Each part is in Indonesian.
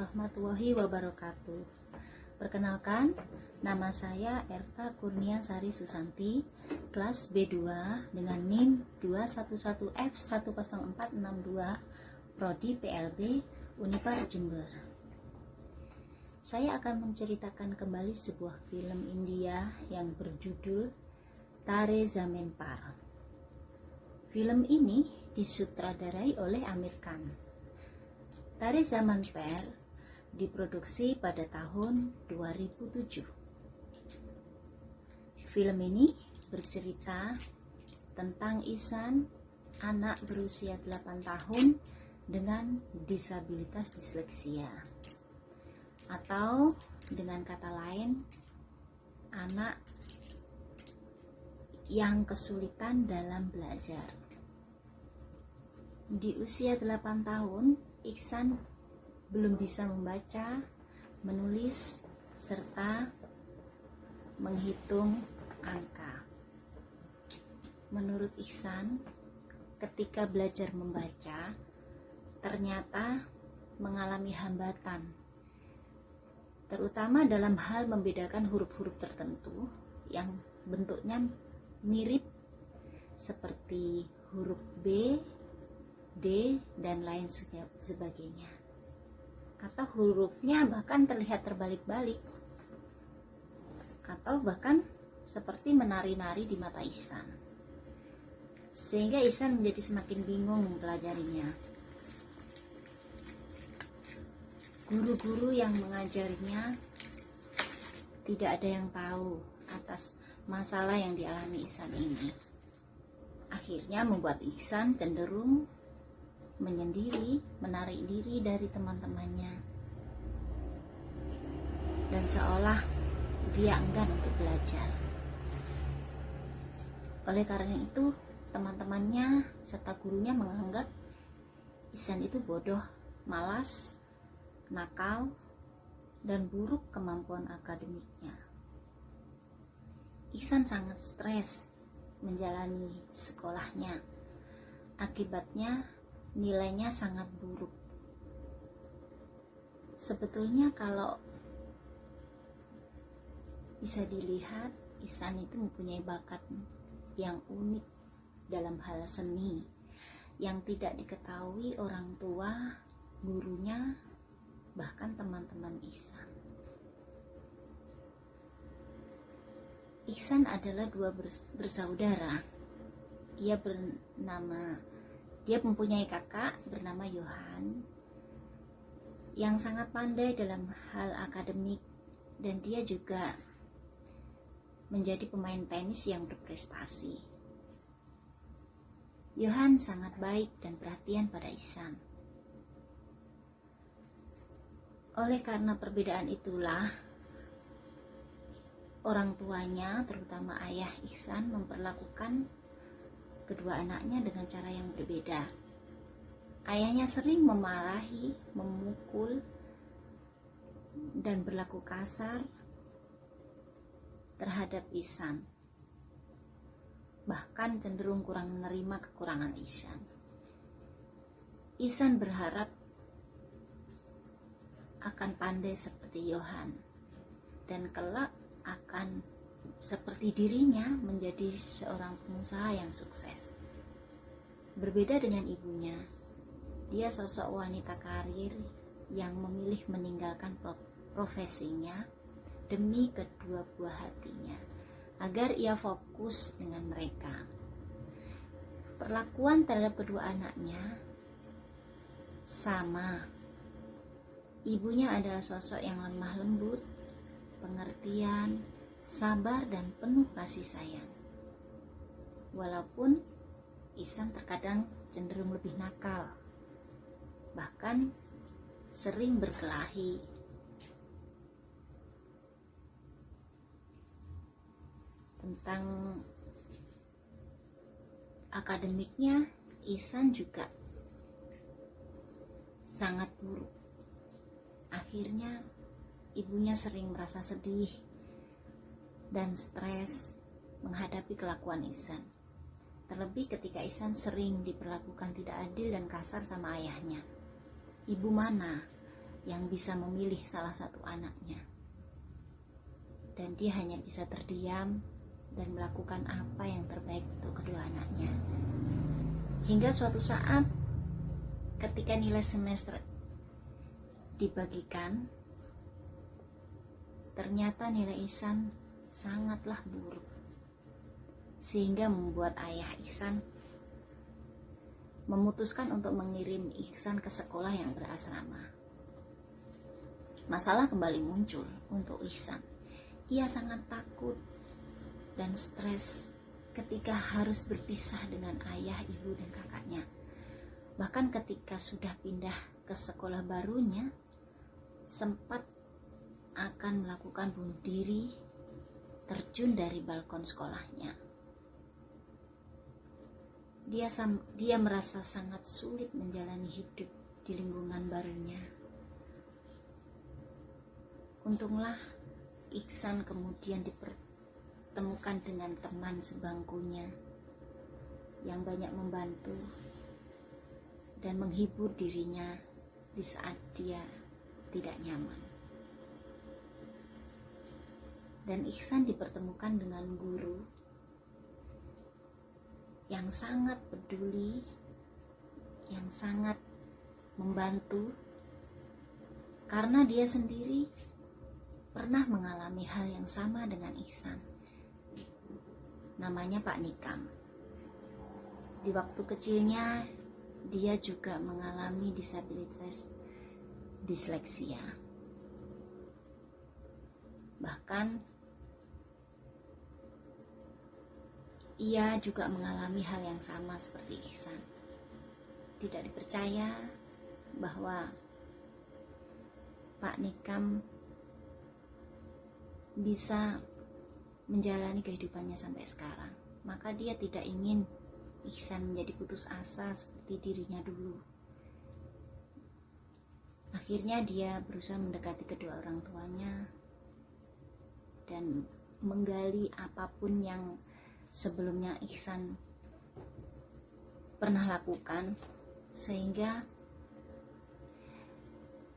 warahmatullahi wabarakatuh. Perkenalkan, nama saya Erta Kurniasari Susanti, kelas B2 dengan NIM 211F10462, Prodi PLB, Unipar Jember. Saya akan menceritakan kembali sebuah film India yang berjudul Tare Zameen Par. Film ini disutradarai oleh Aamir Khan. Tare Zameen Par diproduksi pada tahun 2007. Film ini bercerita tentang Ihsan, anak berusia 8 tahun dengan disabilitas disleksia, atau dengan kata lain, anak yang kesulitan dalam belajar. Di usia 8 tahun, Ihsan belum bisa membaca, menulis, serta menghitung angka. Menurut Ihsan, ketika belajar membaca, ternyata mengalami hambatan, terutama dalam hal membedakan huruf-huruf tertentu yang bentuknya mirip seperti huruf B, D, dan lain sebagainya, atau hurufnya bahkan terlihat terbalik-balik, atau bahkan seperti menari-nari di mata Ihsan, sehingga Ihsan menjadi semakin bingung mempelajarinya. Guru-guru yang mengajarinya tidak ada yang tahu atas masalah yang dialami Ihsan ini. Akhirnya membuat Ihsan cenderung menyendiri, menarik diri dari teman-temannya, dan seolah dia enggan untuk belajar. Oleh karena itu, teman-temannya serta gurunya menganggap Ihsan itu bodoh, malas, nakal, dan buruk kemampuan akademiknya. Ihsan sangat stres menjalani sekolahnya. Akibatnya nilainya sangat buruk. Sebetulnya kalau bisa dilihat, Ihsan itu mempunyai bakat yang unik dalam hal seni yang tidak diketahui orang tua, gurunya, bahkan teman-teman Ihsan. Ihsan adalah dua bersaudara. Dia mempunyai kakak bernama Johan yang sangat pandai dalam hal akademik, dan dia juga menjadi pemain tenis yang berprestasi. Johan sangat baik dan perhatian pada Ihsan. Oleh karena perbedaan itulah, orang tuanya, terutama ayah Ihsan, memperlakukan kedua anaknya dengan cara yang berbeda. Ayahnya sering memarahi, memukul, dan berlaku kasar terhadap Ihsan, bahkan cenderung kurang menerima kekurangan Ihsan. Ihsan berharap akan pandai seperti Johan, dan kelak akan seperti dirinya menjadi seorang pengusaha yang sukses. Berbeda dengan ibunya, dia sosok wanita karir yang memilih meninggalkan profesinya demi kedua buah hatinya, agar ia fokus dengan mereka. Perlakuan terhadap kedua anaknya sama. Ibunya adalah sosok yang lemah lembut, pengertian, sabar, dan penuh kasih sayang. Walaupun Ihsan terkadang cenderung lebih nakal, bahkan sering berkelahi. Tentang akademiknya, Ihsan juga sangat buruk. Akhirnya ibunya sering merasa sedih dan stres menghadapi kelakuan Ihsan. Terlebih ketika Ihsan sering diperlakukan tidak adil dan kasar sama ayahnya. Ibu mana yang bisa memilih salah satu anaknya. Dan dia hanya bisa terdiam dan melakukan apa yang terbaik untuk kedua anaknya. Hingga suatu saat ketika nilai semester dibagikan, ternyata nilai Ihsan sangatlah buruk, sehingga membuat ayah Ihsan memutuskan untuk mengirim Ihsan ke sekolah yang berasrama. Masalah kembali muncul untuk Ihsan. Ia sangat takut dan stres ketika harus berpisah dengan ayah, ibu, dan kakaknya. Bahkan ketika sudah pindah ke sekolah barunya, sempat akan melakukan bunuh diri, terjun dari balkon sekolahnya. Dia merasa sangat sulit menjalani hidup di lingkungan barunya. Untunglah Ihsan kemudian dipertemukan dengan teman sebangkunya yang banyak membantu dan menghibur dirinya di saat dia tidak nyaman. Dan Ihsan dipertemukan dengan guru yang sangat peduli, yang sangat membantu, karena dia sendiri pernah mengalami hal yang sama dengan Ihsan. Namanya Pak Nikam. Di waktu kecilnya dia juga mengalami disabilitas disleksia. Bahkan ia juga mengalami hal yang sama seperti Ihsan. Tidak dipercaya bahwa Pak Nikam bisa menjalani kehidupannya sampai sekarang. Maka dia tidak ingin Ihsan menjadi putus asa seperti dirinya dulu. Akhirnya dia berusaha mendekati kedua orang tuanya dan menggali apapun yang sebelumnya Ihsan pernah lakukan, sehingga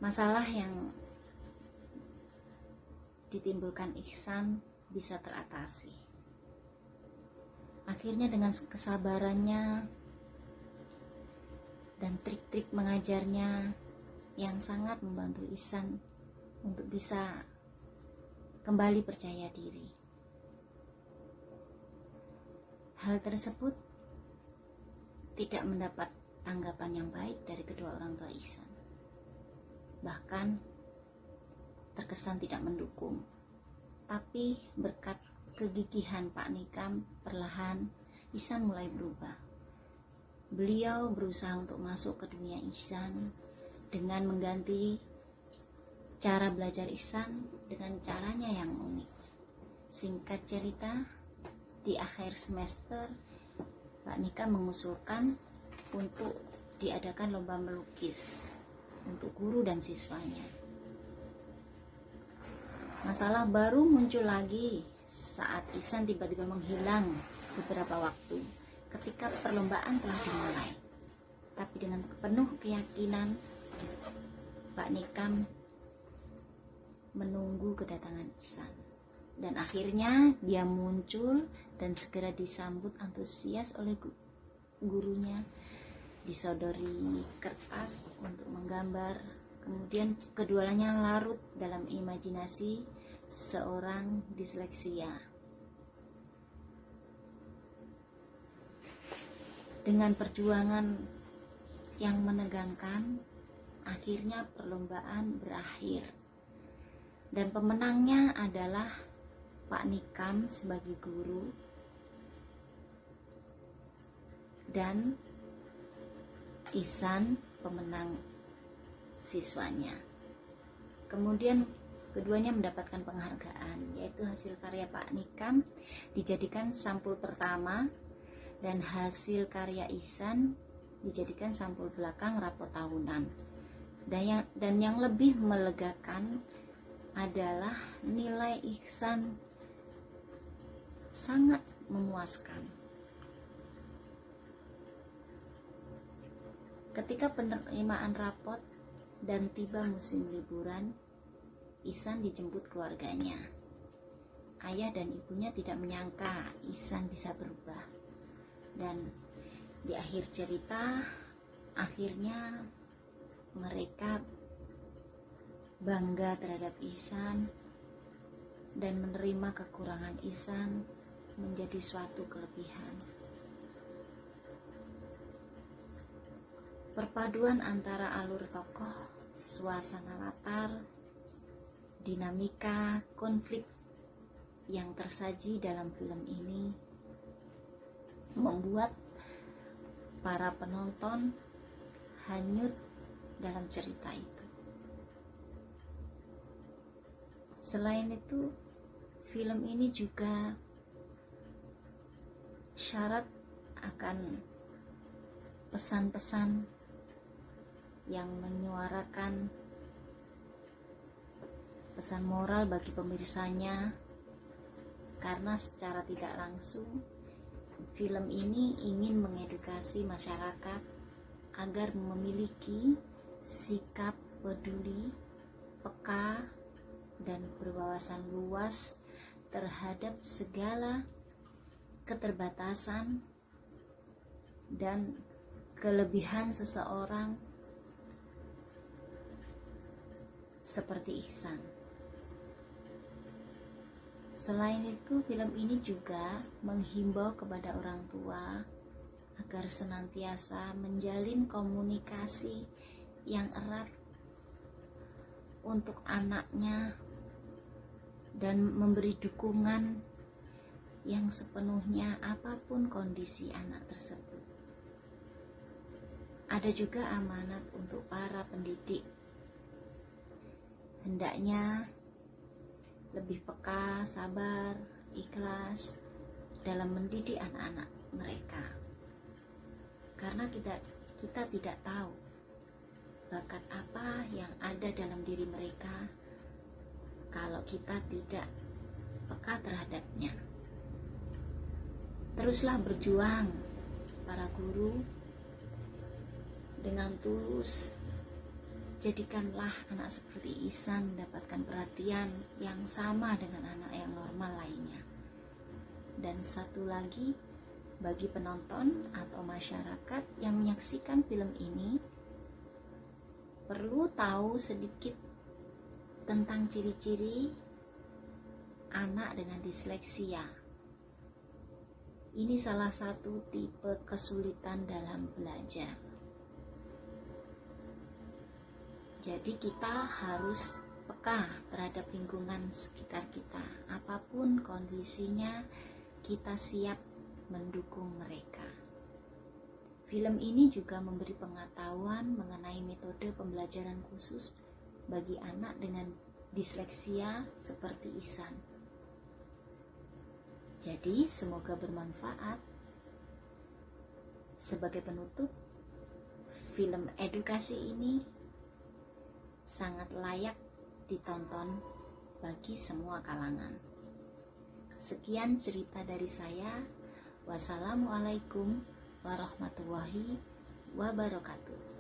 masalah yang ditimbulkan Ihsan bisa teratasi. Akhirnya dengan kesabarannya dan trik-trik mengajarnya yang sangat membantu Ihsan untuk bisa kembali percaya diri. Hal tersebut tidak mendapat tanggapan yang baik dari kedua orang tua Ihsan. Bahkan terkesan tidak mendukung. Tapi berkat kegigihan Pak Nikam, perlahan Ihsan mulai berubah. Beliau berusaha untuk masuk ke dunia Ihsan dengan mengganti cara belajar Ihsan dengan caranya yang unik. Singkat cerita, di akhir semester Pak Nikam mengusulkan untuk diadakan lomba melukis untuk guru dan siswanya. Masalah baru muncul lagi saat Ihsan tiba-tiba menghilang beberapa waktu ketika perlombaan telah dimulai. Tapi dengan penuh keyakinan, Pak Nikam menunggu kedatangan Ihsan. Dan akhirnya dia muncul dan segera disambut antusias oleh gurunya. Disodori kertas untuk menggambar. Kemudian keduanya larut dalam imajinasi seorang disleksia. Dengan perjuangan yang menegangkan, akhirnya perlombaan berakhir. Dan pemenangnya adalah Pak Nikam sebagai guru dan Ihsan pemenang siswanya. Kemudian keduanya mendapatkan penghargaan, yaitu hasil karya Pak Nikam dijadikan sampul pertama dan hasil karya Ihsan dijadikan sampul belakang rapot tahunan. Dan yang lebih melegakan adalah nilai Ihsan sangat memuaskan. Ketika penerimaan rapot, dan tiba musim liburan, Ihsan dijemput keluarganya. Ayah dan ibunya tidak menyangka Ihsan bisa berubah. Dan di akhir cerita, akhirnya mereka bangga terhadap Ihsan dan menerima kekurangan Ihsan menjadi suatu kelebihan. Perpaduan antara alur tokoh, suasana latar, dinamika, konflik yang tersaji dalam film ini membuat para penonton hanyut dalam cerita itu. Selain itu, film ini juga syarat akan pesan-pesan yang menyuarakan pesan moral bagi pemirsanya, karena secara tidak langsung film ini ingin mengedukasi masyarakat agar memiliki sikap peduli, peka, dan berwawasan luas terhadap segala keterbatasan dan kelebihan seseorang seperti Ihsan. Selain itu, film ini juga menghimbau kepada orang tua agar senantiasa menjalin komunikasi yang erat untuk anaknya dan memberi dukungan yang sepenuhnya apapun kondisi anak tersebut. Ada juga amanat untuk para pendidik, hendaknya lebih peka, sabar, ikhlas dalam mendidik anak-anak mereka. Karena kita tidak tahu bakat apa yang ada dalam diri mereka kalau kita tidak peka terhadapnya. Teruslah berjuang para guru dengan tulus. Jadikanlah anak seperti Ihsan mendapatkan perhatian yang sama dengan anak yang normal lainnya. Dan satu lagi, bagi penonton atau masyarakat yang menyaksikan film ini, perlu tahu sedikit tentang ciri-ciri anak dengan disleksia. Ini salah satu tipe kesulitan dalam belajar. Jadi kita harus peka terhadap lingkungan sekitar kita. Apapun kondisinya, kita siap mendukung mereka. Film ini juga memberi pengetahuan mengenai metode pembelajaran khusus bagi anak dengan disleksia seperti Ihsan. Jadi semoga bermanfaat. Sebagai penutup, film edukasi ini sangat layak ditonton bagi semua kalangan. Sekian cerita dari saya. Wassalamualaikum warahmatullahi wabarakatuh.